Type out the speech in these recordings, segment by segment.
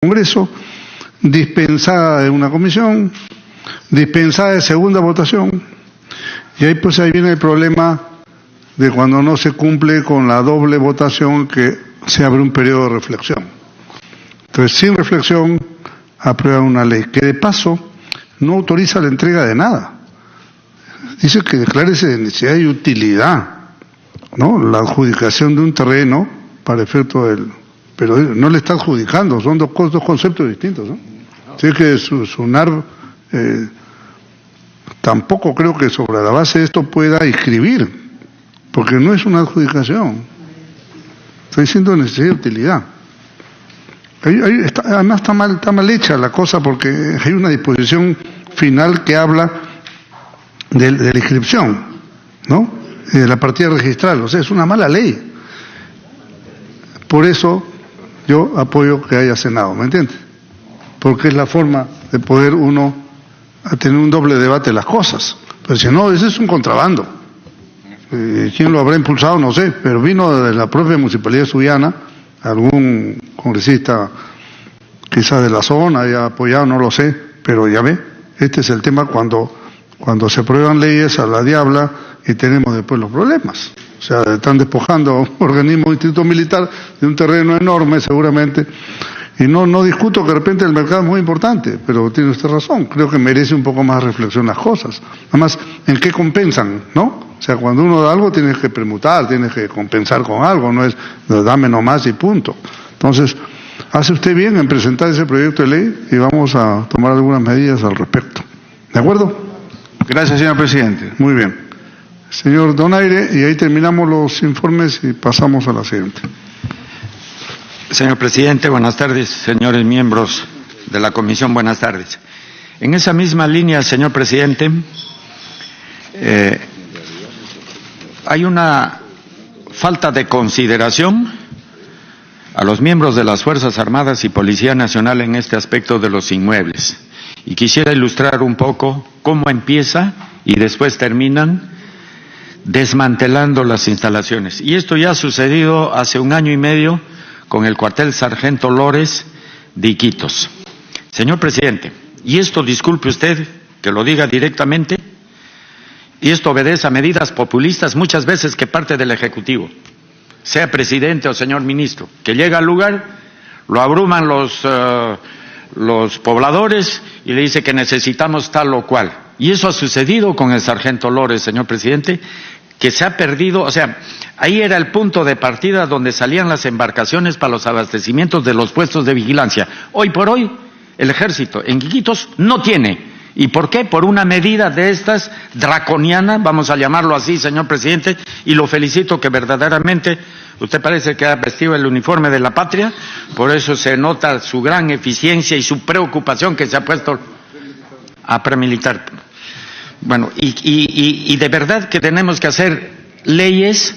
Congreso, dispensada de una comisión, dispensada de segunda votación, y ahí pues ahí viene el problema de cuando no se cumple con la doble votación, que se abre un periodo de reflexión. Entonces, sin reflexión, aprueban una ley que de paso no autoriza la entrega de nada. Dice que declárese de necesidad y utilidad, ¿no? La adjudicación de un terreno para efecto del... Pero no le está adjudicando, son dos conceptos distintos, ¿no? Así que SUNAR tampoco creo que sobre la base de esto pueda inscribir, porque no es una adjudicación. Está diciendo necesidad y utilidad. Además está mal hecha la cosa, porque hay una disposición final que habla de la inscripción, ¿no? De la partida registral, o sea, es una mala ley. Por eso yo apoyo que haya Senado, ¿me entiendes? Porque es la forma de poder uno tener un doble debate de las cosas. Pero si no, ese es un contrabando. ¿Quién lo habrá impulsado? No sé, pero vino de la propia Municipalidad de Sullana, algún congresista quizás de la zona haya apoyado, no lo sé, pero ya ve, este es el tema cuando se aprueban leyes a la diabla y tenemos después los problemas. O sea, están despojando a un organismo, un instituto militar, de un terreno enorme seguramente, y no discuto que de repente el mercado es muy importante, pero tiene usted razón, creo que merece un poco más reflexión las cosas. Además, ¿en qué compensan, no? O sea, cuando uno da algo tienes que permutar, tienes que compensar con algo, no es dame nomás y punto. Entonces, hace usted bien en presentar ese proyecto de ley y vamos a tomar algunas medidas al respecto. ¿De acuerdo? Gracias, señor presidente. Muy bien. Señor Donaire, y ahí terminamos los informes y pasamos a la siguiente. Señor presidente, buenas tardes. Señores miembros de la comisión, buenas tardes. En esa misma línea, señor presidente, hay una falta de consideración a los miembros de las Fuerzas Armadas y Policía Nacional en este aspecto de los inmuebles. Y quisiera ilustrar un poco cómo empieza y después terminan desmantelando las instalaciones. Y esto ya ha sucedido hace 1 año y medio con el cuartel Sargento Lores de Iquitos. Señor presidente, y esto disculpe usted que lo diga directamente, y esto obedece a medidas populistas muchas veces que parte del Ejecutivo, sea presidente o señor ministro, que llega al lugar, lo abruman los pobladores y le dice que necesitamos tal o cual. Y eso ha sucedido con el Sargento Lores, señor presidente, que se ha perdido, o sea, ahí era el punto de partida donde salían las embarcaciones para los abastecimientos de los puestos de vigilancia. Hoy por hoy, el ejército en Iquitos no tiene. ¿Y por qué? Por una medida de estas draconiana, vamos a llamarlo así, señor presidente, y lo felicito que verdaderamente usted parece que ha vestido el uniforme de la patria, por eso se nota su gran eficiencia y su preocupación que se ha puesto a premilitar. Bueno, y de verdad que tenemos que hacer leyes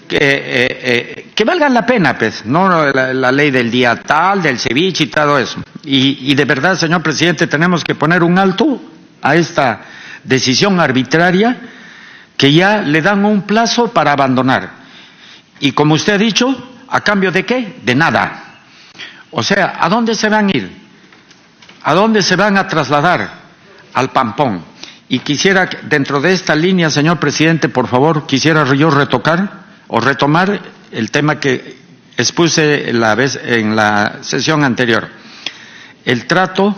que valgan la pena, pues, no la ley del día tal, del ceviche y todo eso. Y de verdad, señor presidente, tenemos que poner un alto a esta decisión arbitraria que ya le dan un plazo para abandonar. Y como usted ha dicho, ¿a cambio de qué? De nada. O sea, ¿a dónde se van a ir? ¿A dónde se van a trasladar? Al Pampón. Y quisiera, dentro de esta línea, señor presidente, por favor, quisiera yo retomar el tema que expuse en la sesión anterior. El trato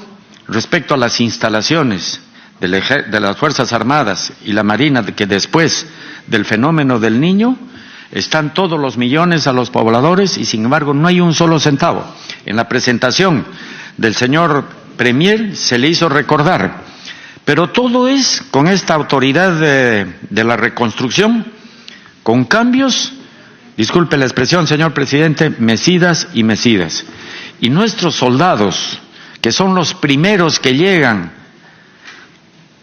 respecto a las instalaciones de las Fuerzas Armadas y la Marina, que después del fenómeno del Niño, están todos los millones a los pobladores y sin embargo no hay un solo centavo. En la presentación del señor Premier se le hizo recordar. Pero todo es con esta autoridad de la reconstrucción, con cambios, disculpe la expresión, señor presidente, mecidas y mecidas. Y nuestros soldados, que son los primeros que llegan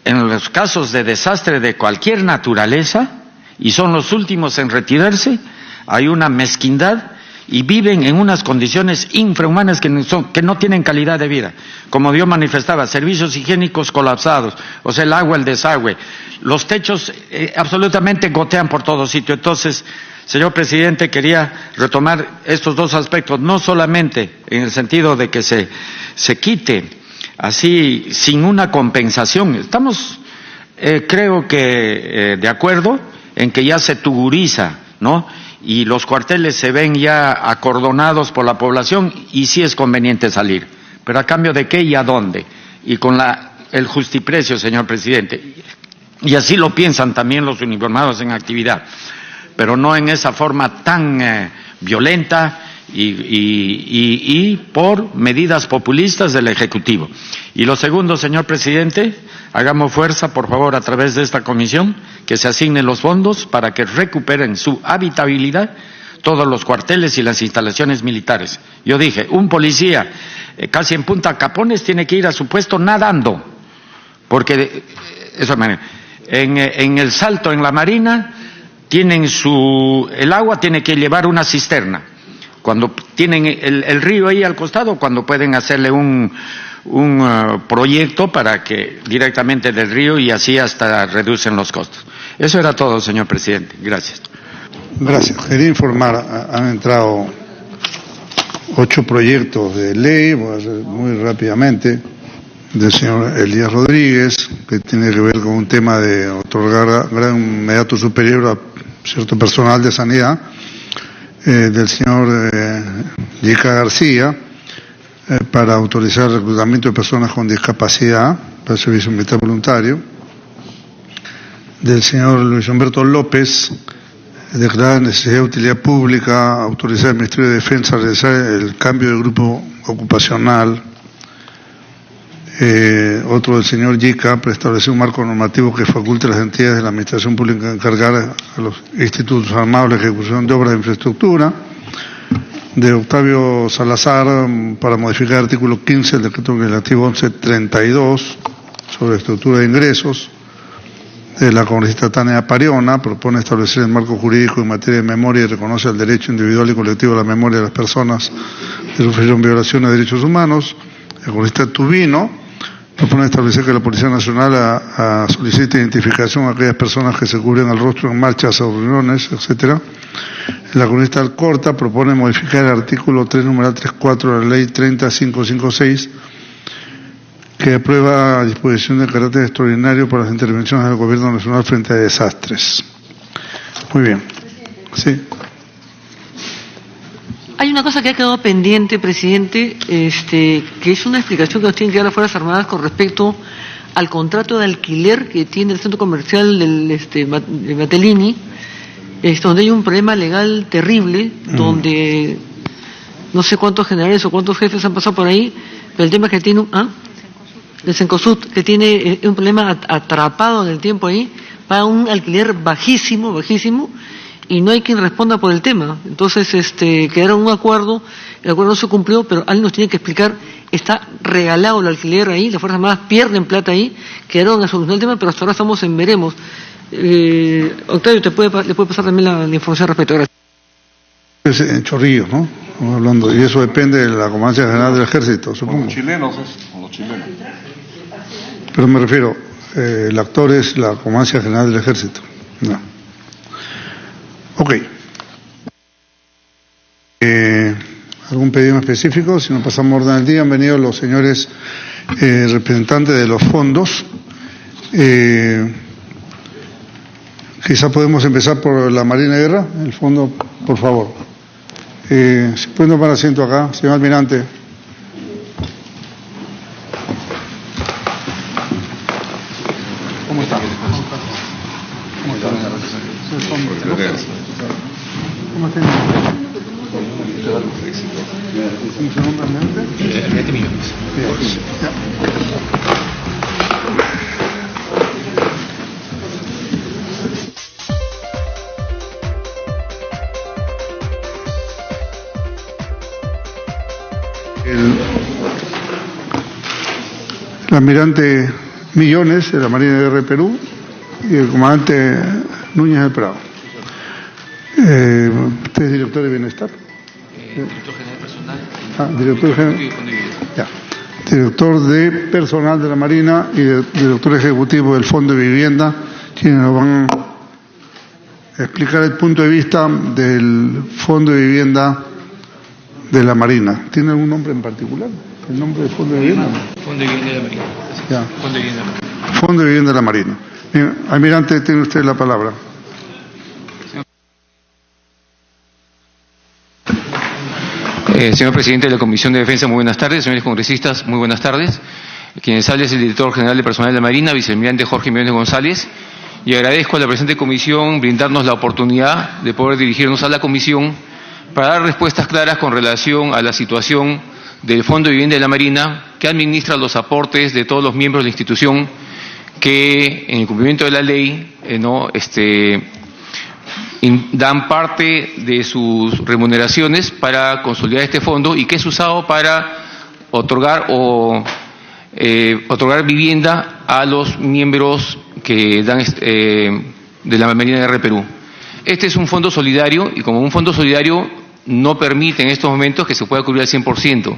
en los casos de desastre de cualquier naturaleza, y son los últimos en retirarse, hay una mezquindad y viven en unas condiciones infrahumanas que no tienen calidad de vida. Como yo manifestaba, servicios higiénicos colapsados, o sea, el agua, el desagüe, los techos absolutamente gotean por todo sitio. Entonces, Señor presidente, quería retomar estos dos aspectos, no solamente en el sentido de que se quite así sin una compensación. Estamos, creo que, de acuerdo en que ya se tuguriza, ¿no? Y los cuarteles se ven ya acordonados por la población y sí es conveniente salir. Pero ¿a cambio de qué y a dónde? Y con el justiprecio, señor presidente. Y así lo piensan también los uniformados en actividad, pero no en esa forma tan violenta y por medidas populistas del Ejecutivo. Y lo segundo, señor presidente, hagamos fuerza, por favor, a través de esta comisión, que se asignen los fondos para que recuperen su habitabilidad todos los cuarteles y las instalaciones militares. Yo dije, un policía casi en Punta Capones tiene que ir a su puesto nadando, porque eso en el Salto, en la Marina, tienen el agua tiene que llevar una cisterna. Cuando tienen el río ahí al costado, cuando pueden hacerle un proyecto para que directamente del río y así hasta reducen los costos. Eso era todo, señor presidente. Gracias. Gracias. Quería informar, han entrado 8 proyectos de ley, voy a hacer muy rápidamente, del señor Elías Rodríguez, que tiene que ver con un tema de otorgar gran inmediato superior a cierto personal de sanidad, del señor Yica García, para autorizar el reclutamiento de personas con discapacidad para el servicio militar voluntario, del señor Luis Humberto López, declarar necesidad de utilidad pública, autorizar al Ministerio de Defensa a realizar el cambio de grupo ocupacional, otro del señor Yica, para establecer un marco normativo que faculte a las entidades de la Administración Pública a encargar a los institutos armados la ejecución de obras de infraestructura, de Octavio Salazar, para modificar el artículo 15 del decreto legislativo 1132 sobre estructura de ingresos, de la congresista Tania Pariona, propone establecer el marco jurídico en materia de memoria y reconoce el derecho individual y colectivo a la memoria de las personas que sufrieron violaciones de derechos humanos. El congresista Tubino propone establecer que la Policía Nacional solicite identificación a aquellas personas que se cubren el rostro en marchas o reuniones, etcétera. La congresista Alcorta propone modificar el artículo 3, numeral 3.4 de la Ley 30556, que aprueba disposición de carácter extraordinario para las intervenciones del Gobierno Nacional frente a desastres. Muy bien. Sí. Hay una cosa que ha quedado pendiente, presidente, que es una explicación que nos tienen que dar las Fuerzas Armadas con respecto al contrato de alquiler que tiene el centro comercial de Matelini, donde hay un problema legal terrible, donde no sé cuántos generales o cuántos jefes han pasado por ahí, pero el tema es que tiene el Cencosud, que tiene un problema atrapado en el tiempo ahí, paga un alquiler bajísimo, y no hay quien responda por el tema. Entonces, quedaron un acuerdo, el acuerdo no se cumplió, pero alguien nos tiene que explicar, está regalado el alquiler ahí, las Fuerzas Armadas pierden plata ahí, quedaron a solucionar el tema, pero hasta ahora estamos en veremos. Octavio, le puede pasar también la información respecto a eso. Es en Chorrillos, ¿no? Estamos hablando, y eso depende de la Comandancia General del Ejército, supongo. Con los chilenos, con los chilenos. Pero me refiero, el actor es la Comandancia General del Ejército. No. Ok. ¿Algún pedido específico? Si no pasamos orden del día, han venido los señores representantes de los fondos. Quizá podemos empezar por la Marina de Guerra, el fondo, por favor. Si pueden tomar asiento acá, señor almirante. ¿Cómo está? ¿Cómo está? ¿Cómo está? ¿Cómo se nombra almirante? 20 millones. El almirante Millones de la Marina de Guerra de Perú y el comandante Núñez del Prado. ¿Usted es director de Bienestar? Director General Personal. Director General. Ya. Director de Personal de la Marina y director ejecutivo del Fondo de Vivienda, quienes nos van explicar el punto de vista del Fondo de Vivienda de la Marina. ¿Tiene algún nombre en particular? ¿El nombre del Fondo de Vivienda? Fondo de Vivienda de la Marina. Ya. Fondo de Vivienda de la Marina. Fondo de Vivienda de la Marina. Bien, almirante, tiene usted la palabra. Señor presidente de la Comisión de Defensa, muy buenas tardes. Señores congresistas, muy buenas tardes. Quien sale es el director general de personal de la Marina, vicealmirante Jorge Millones González, y agradezco a la presente comisión brindarnos la oportunidad de poder dirigirnos a la comisión para dar respuestas claras con relación a la situación del Fondo de Vivienda de la Marina, que administra los aportes de todos los miembros de la institución que, en el cumplimiento de la ley, dan parte de sus remuneraciones para consolidar este fondo y que es usado para otorgar vivienda a los miembros que dan de la Marina de Perú. Este es un fondo solidario y como un fondo solidario no permite en estos momentos que se pueda cubrir al 100%,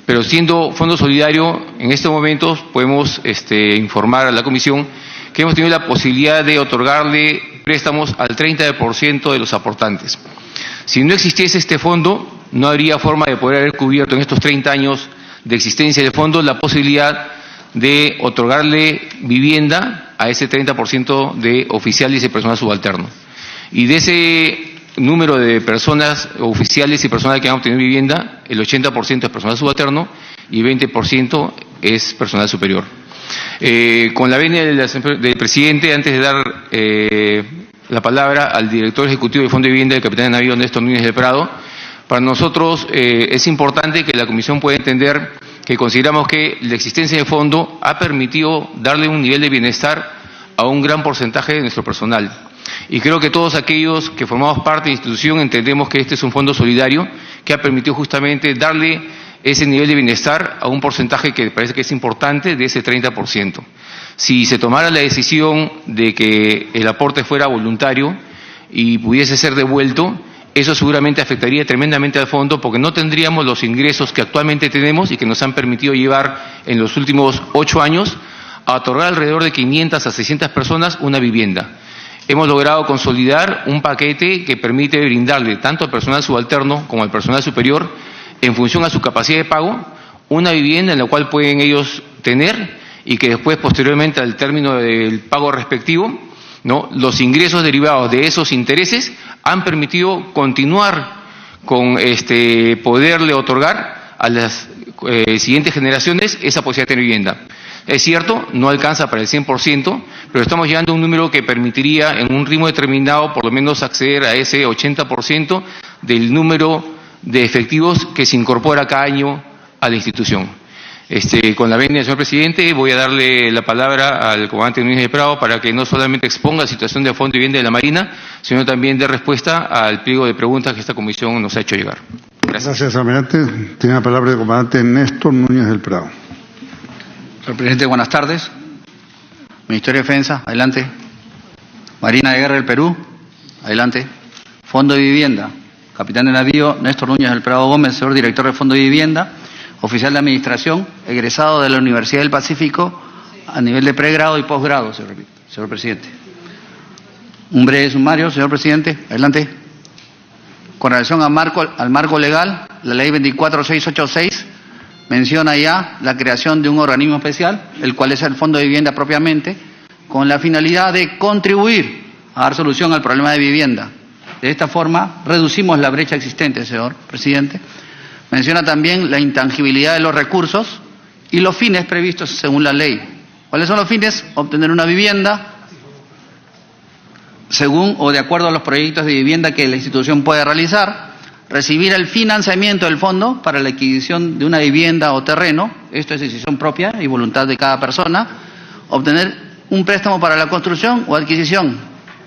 pero siendo fondo solidario en estos momentos podemos informar a la comisión que hemos tenido la posibilidad de otorgarle préstamos al 30% de los aportantes. Si no existiese este fondo, no habría forma de poder haber cubierto en estos 30 años de existencia del fondo la posibilidad de otorgarle vivienda a ese 30% de oficiales y personal subalterno. Y de ese número de personas oficiales y personal que han obtenido vivienda, el 80% es personal subalterno y 20% es personal superior. Con la venia del presidente, antes de dar la palabra al director ejecutivo del Fondo de Vivienda, el capitán de navío Néstor Núñez del Prado, para nosotros es importante que la comisión pueda entender que consideramos que la existencia del fondo ha permitido darle un nivel de bienestar a un gran porcentaje de nuestro personal. Y creo que todos aquellos que formamos parte de la institución entendemos que este es un fondo solidario que ha permitido justamente darle ese nivel de bienestar a un porcentaje que parece que es importante de ese 30%. Si se tomara la decisión de que el aporte fuera voluntario y pudiese ser devuelto, eso seguramente afectaría tremendamente al fondo porque no tendríamos los ingresos que actualmente tenemos y que nos han permitido llevar en los últimos 8 años a otorgar alrededor de 500 a 600 personas una vivienda. Hemos logrado consolidar un paquete que permite brindarle tanto al personal subalterno como al personal superior, en función a su capacidad de pago, una vivienda en la cual pueden ellos tener y que después, posteriormente al término del pago respectivo, los ingresos derivados de esos intereses han permitido continuar con poderle otorgar a las siguientes generaciones esa posibilidad de tener vivienda. Es cierto, no alcanza para el 100%, pero estamos llegando a un número que permitiría en un ritmo determinado por lo menos acceder a ese 80% del número de efectivos que se incorpora cada año a la institución. Con la venia del señor presidente, voy a darle la palabra al comandante Núñez de Prado para que no solamente exponga la situación del Fondo de Vivienda de la Marina, sino también dé respuesta al pliego de preguntas que esta comisión nos ha hecho llegar. Gracias. Gracias, almirante. Tiene la palabra el comandante Néstor Núñez del Prado. Señor presidente, buenas tardes. Ministerio de Defensa, adelante. Marina de Guerra del Perú, adelante. Fondo de Vivienda, capitán de navío Néstor Núñez del Prado Gómez, señor director del Fondo de Vivienda, oficial de administración, egresado de la Universidad del Pacífico a nivel de pregrado y posgrado, señor presidente. Un breve sumario, señor presidente, adelante. Con relación al marco legal, la ley 24686 menciona ya la creación de un organismo especial, el cual es el Fondo de Vivienda propiamente, con la finalidad de contribuir a dar solución al problema de vivienda. De esta forma, reducimos la brecha existente, señor presidente. Menciona también la intangibilidad de los recursos y los fines previstos según la ley. ¿Cuáles son los fines? Obtener una vivienda según o de acuerdo a los proyectos de vivienda que la institución puede realizar, recibir el financiamiento del fondo para la adquisición de una vivienda o terreno, esto es decisión propia y voluntad de cada persona, obtener un préstamo para la construcción o adquisición.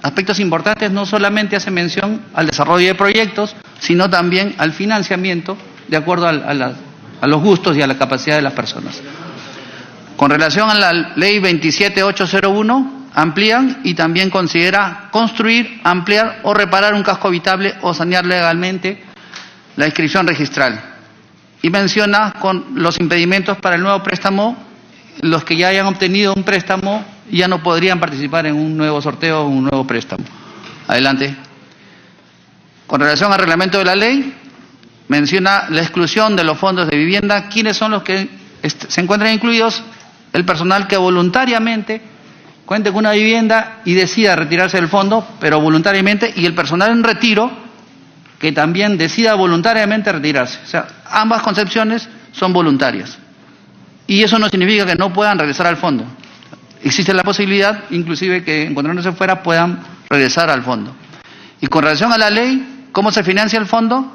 Aspectos importantes, no solamente hace mención al desarrollo de proyectos, sino también al financiamiento de acuerdo a los gustos y a la capacidad de las personas. Con relación a la ley 27801, amplían y también considera construir, ampliar o reparar un casco habitable o sanear legalmente la inscripción registral. Y menciona con los impedimentos para el nuevo préstamo, los que ya hayan obtenido un préstamo ya no podrían participar en un nuevo sorteo o un nuevo préstamo. Adelante. Con relación al reglamento de la ley, menciona la exclusión de los fondos de vivienda. ¿Quiénes son los que se encuentran incluidos? El personal que voluntariamente cuente con una vivienda y decida retirarse del fondo, pero voluntariamente, y el personal en retiro que también decida voluntariamente retirarse. O sea, ambas concepciones son voluntarias. Y eso no significa que no puedan regresar al fondo. Existe la posibilidad, inclusive, que encontrándose fuera puedan regresar al fondo. Y con relación a la ley, ¿cómo se financia el fondo?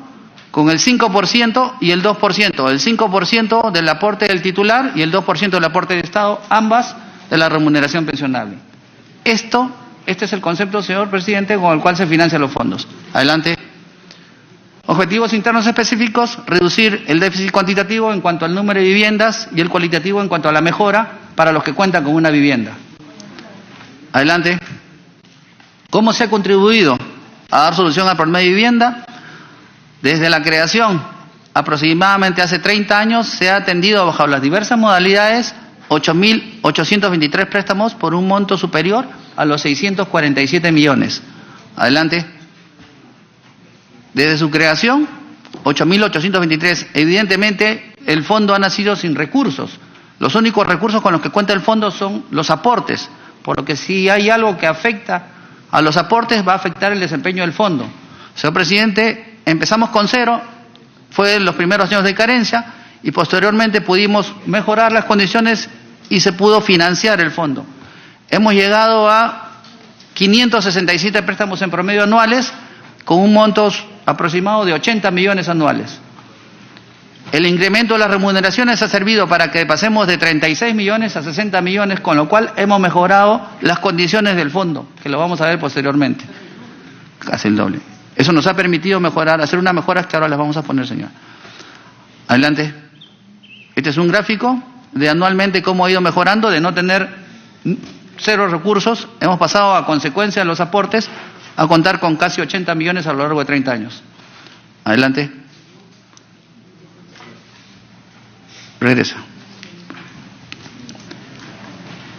Con el 5% y el 2%. El 5% del aporte del titular y el 2% del aporte del Estado, ambas de la remuneración pensionable. Este es el concepto, señor presidente, con el cual se financian los fondos. Adelante. Objetivos internos específicos: reducir el déficit cuantitativo en cuanto al número de viviendas y el cualitativo en cuanto a la mejora para los que cuentan con una vivienda. Adelante. ¿Cómo se ha contribuido a dar solución al problema de vivienda? Desde la creación, aproximadamente hace 30 años, se ha atendido bajo las diversas modalidades 8.823 préstamos por un monto superior a los 647 millones. Adelante. Desde su creación, 8.823. Evidentemente, el fondo ha nacido sin recursos. Los únicos recursos con los que cuenta el fondo son los aportes, por lo que si hay algo que afecta a los aportes, va a afectar el desempeño del fondo. Señor presidente, empezamos con 0, fue en los primeros años de carencia, y posteriormente pudimos mejorar las condiciones y se pudo financiar el fondo. Hemos llegado a 567 préstamos en promedio anuales, con un monto aproximado de 80 millones anuales. El incremento de las remuneraciones ha servido para que pasemos de 36 millones a 60 millones, con lo cual hemos mejorado las condiciones del fondo, que lo vamos a ver posteriormente. Casi el doble. Eso nos ha permitido mejorar, hacer unas mejoras que ahora las vamos a poner, señor. Adelante. Este es un gráfico de anualmente cómo ha ido mejorando, de no tener 0 recursos. Hemos pasado, a consecuencia de los aportes, a contar con casi 80 millones a lo largo de 30 años. Adelante. Regresa.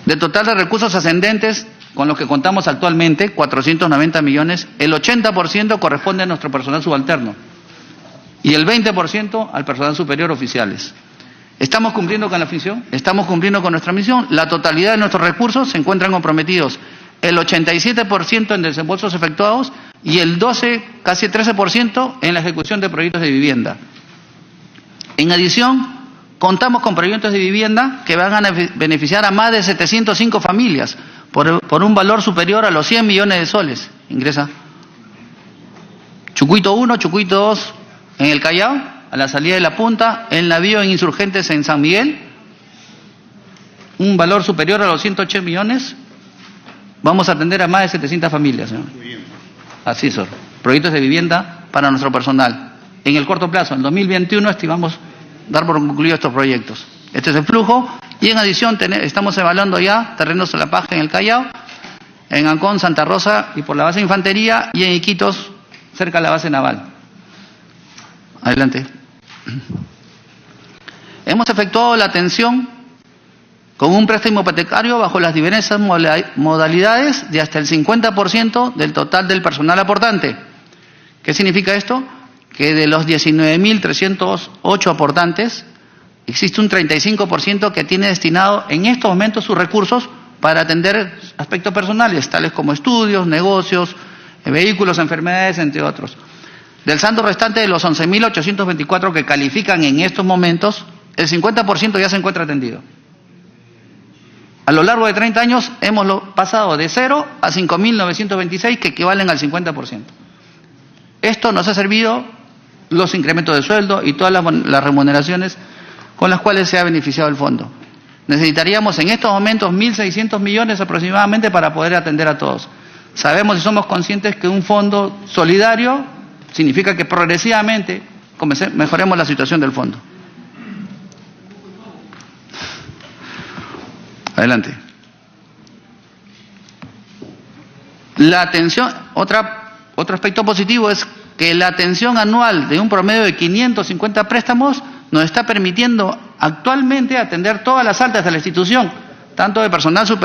Del total de recursos ascendentes con los que contamos actualmente, 490 millones, el 80% corresponde a nuestro personal subalterno y el 20% al personal superior oficiales. ¿Estamos cumpliendo con la misión? ¿Estamos cumpliendo con nuestra misión? La totalidad de nuestros recursos se encuentran comprometidos, el 87% en desembolsos efectuados y el 12, casi 13% en la ejecución de proyectos de vivienda. En adición, contamos con proyectos de vivienda que van a beneficiar a más de 705 familias por un valor superior a los 100 millones de soles. Ingresa. Chucuito 1, Chucuito 2 en el Callao, a la salida de La Punta, el navío en Insurgentes en San Miguel, un valor superior a los 108 millones. Vamos a atender a más de 700 familias, señor. Así son. Proyectos de vivienda para nuestro personal. En el corto plazo, en 2021, estimamos dar por concluido estos proyectos. Este es el flujo. Y en adición, estamos evaluando ya terrenos de la Paja en el Callao, en Ancón, Santa Rosa y por la base de infantería, y en Iquitos, cerca de la base naval. Adelante. Hemos efectuado la atención con un préstamo hipotecario bajo las diversas modalidades de hasta el 50% del total del personal aportante. ¿Qué significa esto? Que de los 19.308 aportantes, existe un 35% que tiene destinado en estos momentos sus recursos para atender aspectos personales, tales como estudios, negocios, vehículos, enfermedades, entre otros. Del saldo restante de los 11.824 que califican en estos momentos, el 50% ya se encuentra atendido. A lo largo de 30 años hemos pasado de 0 a 5.926, que equivalen al 50%. Esto nos ha servido los incrementos de sueldo y todas las remuneraciones con las cuales se ha beneficiado el fondo. Necesitaríamos en estos momentos 1.600 millones aproximadamente para poder atender a todos. Sabemos y somos conscientes que un fondo solidario significa que progresivamente mejoremos la situación del fondo. Adelante. La atención, otro aspecto positivo es que la atención anual de un promedio de 550 préstamos nos está permitiendo actualmente atender todas las altas de la institución, tanto de personal superior